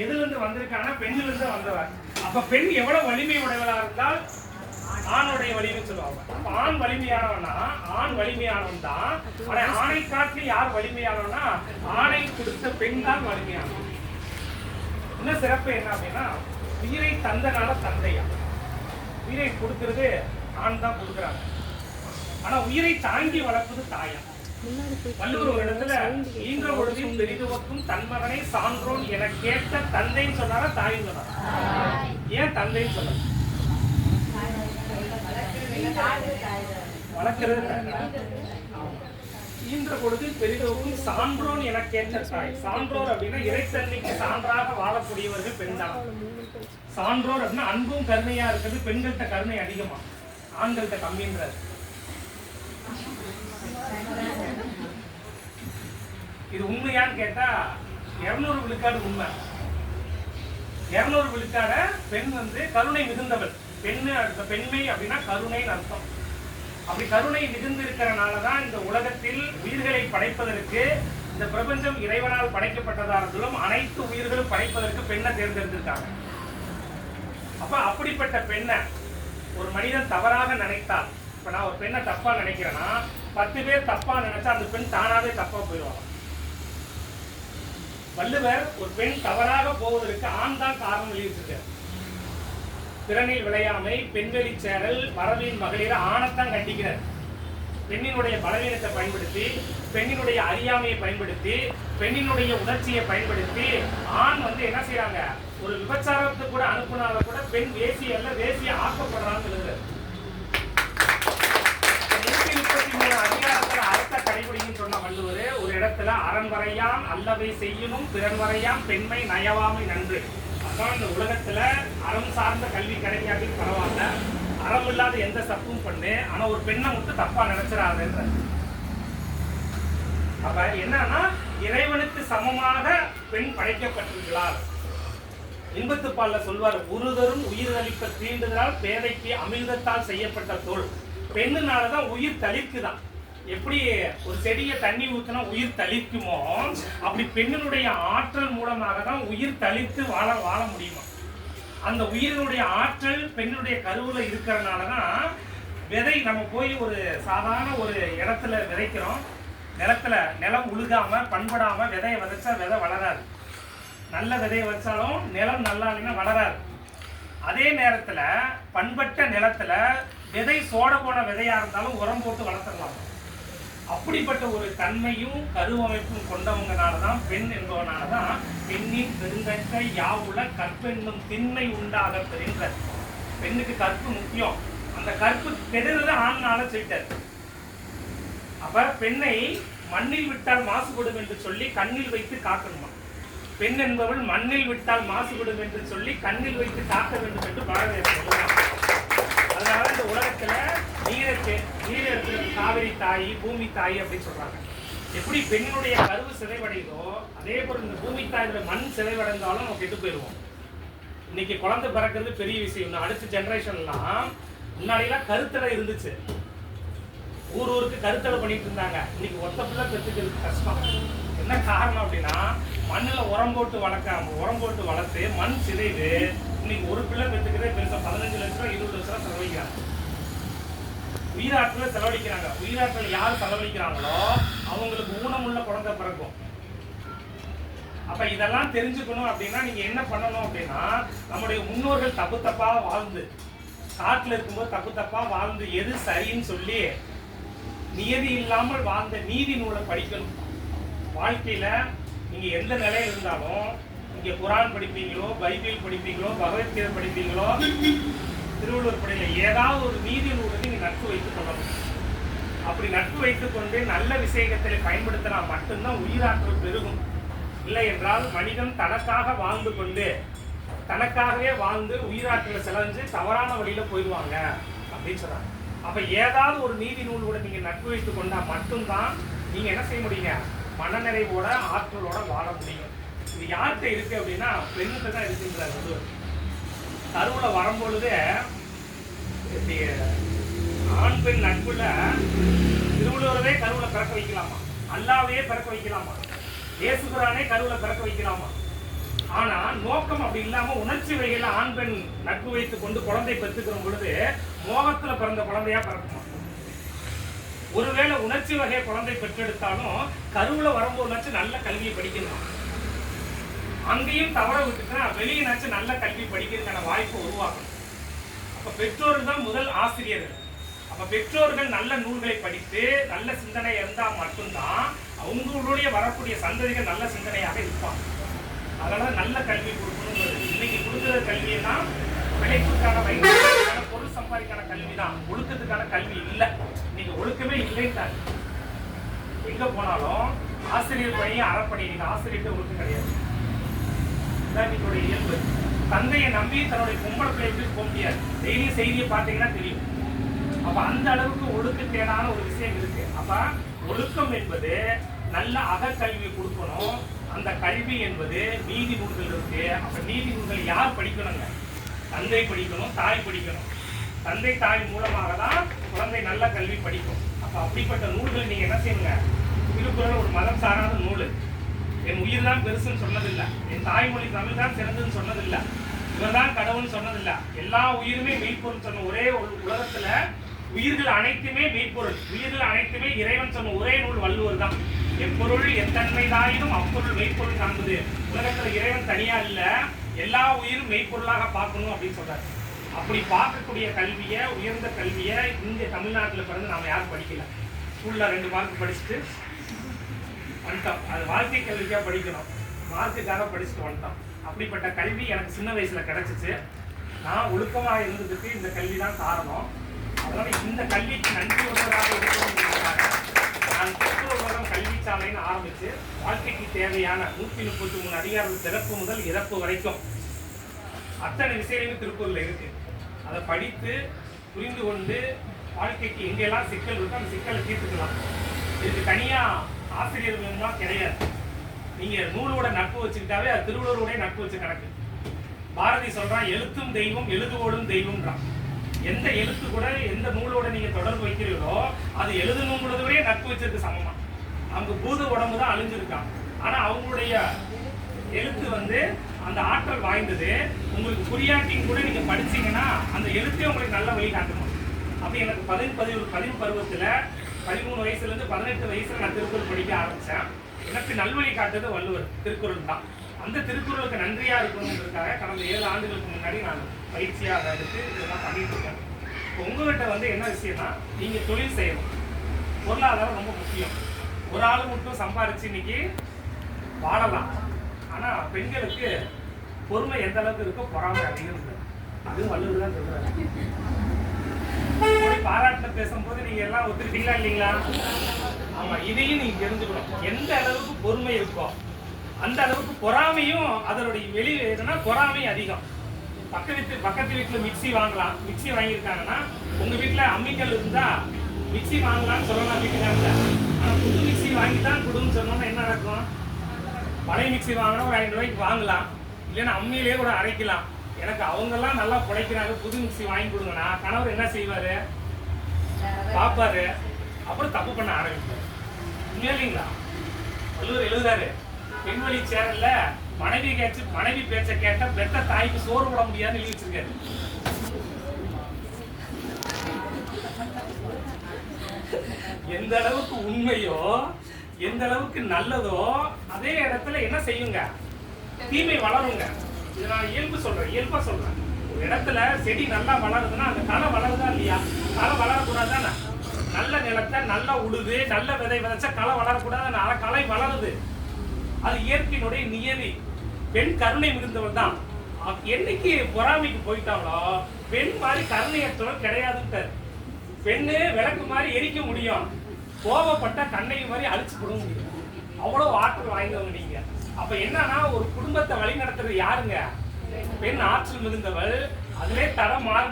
எதுல இருந்து வந்திருக்காங்கன்னா பெண்ணில இருந்து வந்தவர். அப்ப பெண் எவ்வளவு வலிமை உடையவளா இருந்தால் ஆணுடைய வலிமை சொல்லுவாங்க. அப்ப ஆண் வலிமையானவனா, ஆண் வலிமையானவன் தான். ஆனா ஆணை காட்டி யார் வலிமையானவனா, ஆணை கொடுத்த பெண் தான் வலிமையானவன். இன்னும் சிறப்பு என்ன அப்படின்னா, உயிரை தந்தனால தந்தையா. உயிரை கொடுக்கிறது ஆண் தான் கொடுக்குறாங்க, ஆனா உயிரை தாங்கி வளர்ப்பது தாயா. வள்ளுவர் ஒரு இடத்துல ஈன்ற பொழுதில் பெரிதுவக்கும் தன்மகனை சான்றோன் என கேட்ட தந்தைன்னு சொன்னாரா தாயின்னு சொன்னாரா? ஏன் தந்தைன்னு சொன்னார்? வளர்க்கிறது ஈன்ற பொழுதில் பெரிதுவக்கும் சான்றோன் என கேட்ட தாய். சான்றோர் அப்படின்னா இறைத்தன்மைக்கு சான்றாக வாழக்கூடியவர்கள் பெண் தான். சான்றோர் அப்படின்னா அன்பும் கருணையா இருக்கிறது. பெண்கள்கிட்ட கருணை அதிகமா, ஆண்கள்கிட்ட கம்மின்றார். இது உண்மையான்னு கேட்டா 200 விழுக்காடு உண்மை. 200 விழுக்காட பெண் கருணை மிகுந்தவள். பெண்மை அப்படின்னா கருணைன்னு அர்த்தம். அப்படி கருணை மிகுந்து இருக்கிறனாலதான் இந்த உலகத்தில் உயிர்களை படைப்பதற்கு, இந்த பிரபஞ்சம் இறைவனால் படைக்கப்பட்டதா இருந்தாலும் அனைத்து உயிர்களும் படைப்பதற்கு பெண்ணை தேர்ந்தெடுத்திருக்காங்க. அப்ப அப்படிப்பட்ட பெண்ணை ஒரு மனிதன் தவறாக நினைத்தால், இப்ப நான் ஒரு பெண்ணை தப்பா நினைக்கிறேன்னா 10 பேர் தப்பா நினைச்சா அந்த பெண் தானாவே தப்பா போயிடுவாங்க. வள்ளுவர் ஒரு பெண் தவறாக போவதற்கு ஆண் தான் காரணம் எழுதியிருக்கார். திறனில் விளையாமை, பெண்வெளி சேரல், மரபின் மகளிர ஆணத்தான் கண்டிக்கிறார். பெண்ணினுடைய பலவீனத்தை பயன்படுத்தி, பெண்ணினுடைய அறியாமையை பயன்படுத்தி, பெண்ணினுடைய உணர்ச்சியை பயன்படுத்தி ஆண் என்ன செய்யறாங்க, ஒரு விபச்சாரத்துக்கு கூட அனுப்புனால கூட பெண் வேசி அல்ல வேசிய ஆக்கப்படுறான்னு எழுதுறாரு. 133 அதிகாரத்துல அறத்தை கடைபிடின்னு சொன்ன வள்ளுவர் ஒரு இடத்துல அரண் வரையாம் அல்லவை செய்யணும் பிறன் வரையாம் பெண்மை நயவாமை நன்று. அதான் இந்த உலகத்துல அறம் சார்ந்த கல்வி கிடைக்காது பரவாயில்ல, அறம் இல்லாத எந்த தப்பும் பண்ணு, ஆனா ஒரு பெண்ணை மட்டும் தப்பா நினைச்சிடாதுன்ற. அப்ப என்னன்னா, இறைவனுக்கு சமமாக பெண் படைக்கப்பட்டிருக்கிறார். இன்பத்துப்பால்ல சொல்வார், உருதரும் உயிர் அளிப்ப தீண்டுதலால் பேதைக்கு அமிழ்தத்தால் செய்யப்பட்ட தோல். பெண்ணுனாலதான் உயிர் தளிர்க்குதான். எப்படி ஒரு செடியை தண்ணி ஊற்றினா உயிர் தளிர்க்குமோ, அப்படி பெண்ணினுடைய ஆற்றல் மூலமாக தான் உயிர் தளிர்த்து வாழ முடியுமா. அந்த உயிரினுடைய ஆற்றல் பெண்ணுடைய கருவுல இருக்கிறதுனாலதான் விதை, நம்ம போய் ஒரு சாதாரண ஒரு இடத்துல விதைக்கிறோம், நிலத்துல நிலம் உழுகாம பண்படாம விதையை விதைச்சா விதை வளராது. நல்ல விதையை வச்சாலும் நிலம் நல்லா இல்லைன்னா வளராது. அதே நேரத்துல பண்பட்ட நிலத்துல விதை சோட போன விதையா இருந்தாலும் உரம் போட்டு வளர்த்துடலாம். அப்படிப்பட்ட ஒரு தன்மையும் கருவமைப்பும் கொண்டவங்கனாலதான் பெண் என்பவனாலதான் பெண்ணின் பெருங்கற்கை யாவுல கற்பெண்ணும் திண்மை உண்டாக பெறுகின்ற. பெண்ணுக்கு கற்பு முக்கியம். அந்த கற்பு கெடுறது ஆண்னால செய்தார். அப்ப பெண்ணை மண்ணில் விட்டால் மாசுபடும் என்று சொல்லி கண்ணில் வைத்து காக்கணுமா. பெண் என்பவள் மண்ணில் விட்டால் மாசுபடும் என்று சொல்லி கண்ணில் வைத்து காக்க வேண்டும் என்று பாரதியார் சொல்லுவாங்க. அதனால இந்த உலகத்துல நீரத்துல காவிரி தாய் பூமி தாய் அப்படின்னு சொல்றாங்க. எப்படி பெண்ணுடைய கருவு சிதைவடைதோ அதே போல இந்த பூமி தாயோட மண் சிதைவடைந்தாலும் நம்ம கெட்டு போயிடுவோம். இன்னைக்கு குழந்தை பிறக்கிறது பெரிய விஷயம். அடுத்த ஜெனரேஷன்லாம் முன்னாடிலாம் கருத்தடை இருந்துச்சு, ஊருக்கு கருத்தடை பண்ணிட்டு இருந்தாங்க. இன்னைக்கு ஒத்த பிள்ளை பெற்றுக்கிறது கஷ்டம். என்ன காரணம் அப்படின்னா, மண்ணில் உரம் போட்டு வளர்த்து மண் சிதைவு. இன்னைக்கு ஒரு பிள்ளை பெற்றுக்கிறதே பெருசா 15 லட்சம் 20 லட்சம் செலவழிக்கிறாங்க. உயிராற்றல செலவழிக்கிறாங்க. உயிராற்றல் யார் செலவழிக்கிறாங்களோ அவங்களுக்கு ஊனமுள்ள குழந்தை பிறக்கும். அப்ப இதெல்லாம் தெரிஞ்சுக்கணும் அப்படின்னா நீங்க என்ன பண்ணணும் அப்படின்னா, நம்முடைய முன்னோர்கள் தப்பா வாழ்ந்து, காட்டுல இருக்கும்போது தப்பா வாழ்ந்து எது சரின்னு சொல்லி நியதி இல்லாமல் வாழ்ந்த நீதி நூலை படிக்கணும். வாழ்க்கையில நீங்க எந்த நிலையில் இருந்தாலும், நீங்க குரான் படிப்பீங்களோ, பைபிள் படிப்பீங்களோ, பகவத்கீதை படிப்பீங்களோ, திருவள்ளுவர் படையில ஏதாவது ஒரு நீதி நூலை நீங்க நட்பு வைத்துக் கொள்ளணும். அப்படி நட்பு வைத்துக் கொண்டு நல்ல விஷயங்களை பயன்படுத்தினா மட்டும்தான் உயிராற்றல் பெருகும். இல்லை என்றால் மனிதன் தனக்காக வாழ்ந்து கொண்டு தனக்காகவே வாழ்ந்து உயிராற்றலை செலஞ்சு தவறான வழியில போயிடுவாங்க அப்படின்னு சொல்றாங்க. அப்ப ஏதாவது ஒரு நீதி நூலோட நீங்க நட்பு வைத்துக் கொண்டா மட்டும்தான் நீங்க என்ன செய்ய முடியுங்க, மனநிறைவோட ஆற்றலோட வாழ முடியும். இது யார்கிட்ட இருக்கு அப்படின்னா பெண்ணுக்கு தான் இருக்குன்றார். கருவுல வரும்பொழுது ஆண் பெண் நட்புல திருவள்ளுவரவே கருவுல பிறக்க வைக்கலாமா, அல்லாவையே பிறக்க வைக்கலாமா, இயேசுபிரானே கருவுல பிறக்க வைக்கலாமா. ஆனா நோக்கம் அப்படி இல்லாம உணர்ச்சி வகையில ஆண் பெண் நட்பு வைத்துக் கொண்டு குழந்தை பெற்றுக்கிற பொழுது மோகத்துல பிறந்த குழந்தையா பிறக்குமா? ஒருவேளை உணர்ச்சி வகை குழந்தை பெற்றெடுத்தாலும் கருவுல வரும்போதுனாச்சும் நல்ல கல்வியை படிக்கணும். அங்கேயும் தவற விட்டுச்சுன்னா வெளியினாச்சும் நல்ல கல்வி படிக்கிறதுக்கான வாய்ப்பை உருவாக்கணும். அப்ப பெற்றோர்கள் தான் முதல் ஆசிரியர்கள். அப்ப பெற்றோர்கள் நல்ல நூல்களை படித்து நல்ல சிந்தனை இருந்தால் மட்டும்தான் அவங்களுடைய வரக்கூடிய சந்ததிகள் நல்ல சிந்தனையாக இருப்பாங்க. அதனால நல்ல கல்வி கொடுக்கணும். இன்னைக்கு கொடுக்குற கல்வினா பிழைப்புக்கான வைத்தியத்துக்கான பொருள் சம்பாதிக்கான கல்வி தான், ஒழுக்கத்துக்கான கல்வி இல்லை. இன்னைக்கு ஒழுக்கமே இல்லைன்ட்டாங்க. எங்க போனாலும் ஆசிரியர் பணியை அறப்பணி, நீங்க ஆசிரியர்கிட்ட ஒழுக்கம் கிடையாது. இன்னைக்கு இயல்பு. தந்தையை நம்பி தன்னுடைய பொம்பளை பிள்ளைக்கு போக முடியாது. டெய்லி செய்தியை பார்த்தீங்கன்னா தெரியும். அப்ப அந்த அளவுக்கு ஒழுக்கத்தேடான ஒரு விஷயம் இருக்கு. அப்ப ஒழுக்கம் என்பது நல்ல அகக்கல்வி கொடுக்கணும். அந்த கல்வி என்பது நீதி நூல்கள் இருக்கு. அப்ப நீதி நூல்கள் யார் படிக்கணுங்க? தந்தை படிக்கணும், தாய் படிக்கணும். தந்தை தாய் மூலமாக தான் குழந்தை நல்ல கல்வி படிக்கும். அப்ப அப்படிப்பட்ட நூல்கள் நீங்க என்ன செய்யுங்க? திருக்குறள் ஒரு மதம் சாராத நூல். என் உயிர் தான் பெருசுன்னு சொன்னதில்லை, என் தாய்மொழி தமிழ் தான் சிறந்ததுன்னு சொன்னதில்லை, இவர் தான் கடவுள்னு சொன்னதில்லை. எல்லா உயிருமே மெய்ப்பொருள் சொன்ன ஒரே உலகத்துல உயிர்கள் அனைத்துமே மெய்ப்பொருள், உயிர்கள் அனைத்துமே இறைவன் சொன்ன ஒரே நூல் வள்ளுவர் தான். எப்பொருள் எத்தன்மைதாயினும் அப்பொருள் மெய்ப்பொருள் காண்பது. உலகத்துல இறைவன் தனியா இல்ல, எல்லா உயிரும் மெய்ப்பொருளாக பார்க்கணும் அப்படின்னு சொல்றாரு. அப்படி பார்க்கக்கூடிய கல்வியை, உயர்ந்த கல்வியை இங்க தமிழ்நாட்டில் பிறந்து நாம யாரும் படிக்கல. ஸ்கூல்ல 2 மார்க் படிச்சுட்டு வந்துட்டோம். அது வாழ்க்கை கல்விக்காக படிக்கணும், மார்க்குக்காக படிச்சுட்டு வந்துட்டோம். அப்படிப்பட்ட கல்வி எனக்கு சின்ன வயசுல கிடைச்சிச்சு. நான் ஒழுக்கமாக இருந்ததுக்கு இந்த கல்வி தான் காரணம். அதனால இந்த கல்விக்கு நன்றி உள்ளதாக இருக்கணும்ன்றதுக்காக நான் திருக்குறள் கல்வி சாலைன்னு ஆரம்பிச்சு வாழ்க்கைக்கு தேவையான 133 அதிகாரம் பிறப்பு முதல் இறப்பு வரைக்கும் அத்தனை விஷயங்களும் திருக்குறள்ல இருக்கு. அதை படித்து புரிந்து கொண்டு வாழ்க்கைக்கு எங்கெல்லாம் சிக்கல் இருக்கோ அந்த சிக்கலை தீர்த்துக்கலாம். இதுக்கு தனியா ஆசிரியர்கள்லாம் கிடையாது. நீங்க நூலோட நட்பு வச்சுக்கிட்டாவே அது திருவள்ளுவருடைய நட்பு வச்சு கணக்கு. பாரதி சொல்றான், எழுத்தும் தெய்வம் எழுதுவோடும் தெய்வம்ன்றான். எந்த எழுத்து கூட எந்த நூலோட நீங்க தொடர்பு வைக்கிறீங்களோ அது எழுதணுங்கிறதோடய நட்பு வச்சிருக்கு சமமா. அவங்க பூத உடம்பு தான் அழிஞ்சிருக்காங்க, ஆனா அவங்களுடைய எழுத்து அந்த ஆற்றல் வாய்ந்தது. உங்களுக்கு புரியாட்டியும் கூட நீங்க படிச்சீங்கன்னா அந்த எழுத்தே உங்களுக்கு நல்ல வழி காட்டணும். அப்படி எனக்கு 10 பருவத்துல 13 வயசுல இருந்து 18 வயசுல நான் திருக்குறள் படிக்க ஆரம்பிச்சேன். எனக்கு நல்வழி காட்டுறது வள்ளுவர் திருக்குறள் தான். அந்த திருக்குறளுக்கு நன்றியா இருக்கணுங்கிறதுக்காக கடந்த 7 ஆண்டுகளுக்கு முன்னாடி நான் பயிற்சியா அதை எடுத்து இதெல்லாம் பண்ணிட்டு இருக்கேன். உங்ககிட்ட என்ன விஷயம்னா, நீங்க தொழில் செய்யணும். பொருளாதாரம் ரொம்ப முக்கியம். ஒரு ஆள் மட்டும் சம்பாரிச்சு இன்னைக்கு வாழலாம். ஆனா பெண்களுக்கு பொறுமை எந்த அளவுக்கு இருக்கோ பொறாமை அதிகம் இருக்கு. அதுவும் வள்ளுவர் தான் சொல்றாரு. பாராட்டுல பேசும்போது நீங்க எல்லாம் ஒத்துக்கிட்டீங்களா இல்லைங்களா? ஆமா, இதையும் நீங்க தெரிஞ்சுக்கணும். எந்த அளவுக்கு பொறுமை இருக்கோ அந்த அளவுக்கு பொறாமையும் அதனுடைய வெளி எதுனா பொறாமை அதிகம். பக்கத்து வீட்டுல மிக்சி வாங்கலாம், மிக்சி வாங்கியிருக்காங்கன்னா உங்க வீட்டுல அம்மிக்கல் இருந்தா மிக்சி வாங்கலாம்னு சொல்லலாம் வீட்டுக்காரங்க. ஆனா புது மிக்சி வாங்கி தான் கொடுன்னு சொன்னோம்னா என்ன நடக்கும்? பழைய மிக்சி வாங்கினா ஒரு 5 ரூபாய்க்கு வாங்கலாம், இல்லைன்னா அம்மியிலே கூட அரைக்கலாம். எனக்கு அவங்கெல்லாம் நல்லா பிழைக்கிறாங்க, புது மிக்சி வாங்கி கொடுங்கன்னா கணவர் என்ன செய்வாரு? பாப்பாரு, அப்புறம் தப்பு பண்ண ஆரம்பிப்பாரு. இல்லைங்களா? வள்ளுவர் எழுதுறாரு, பெண்வழி சேரல்ல மனைவி பேச்ச கேட்ட பெத்த தாய்க்கு சோறு போட முடியாதுன்னு எழுதி வச்சிருக்காரு. எந்த அளவுக்கு உண்மையோ எந்த அளவுக்கு நல்லதோ அதே இடத்துல என்ன செய்யுங்க? தீமை வளருங்க. இது நான் இயல்பா சொல்றேன். ஒரு இடத்துல செடி நல்லா வளருதுன்னா அந்த களை வளருதா இல்லையா? களை வளரக்கூடாதானே? நல்ல நிலத்தை நல்லா உழுது நல்ல விதை விதைச்சா களை வளரக்கூடாது. களை வளருது, அது இயற்கையினுடைய நியதி. பெண் கருணை மிகுந்தவள் தான். என்னைக்கு பொறாமைக்கு போயிட்டாங்களோ பெண் மாதிரி கருணையற்றவள் கிடையாதுன்ட்டார். பெண்ணு விளக்கு மாதிரி எரிக்க முடியும், கோபப்பட்ட கண்ணகி மாதிரி அழிச்சு கொடுக்க முடியும். அவ்வளவு ஆற்றல் வாய்ந்தவங்க நீங்க. அப்ப என்னன்னா ஒரு குடும்பத்தை வழி நடத்துறது யாருங்க? பெண் ஆற்றல் மிகுந்தவள். அதிலே தரம் மாறினா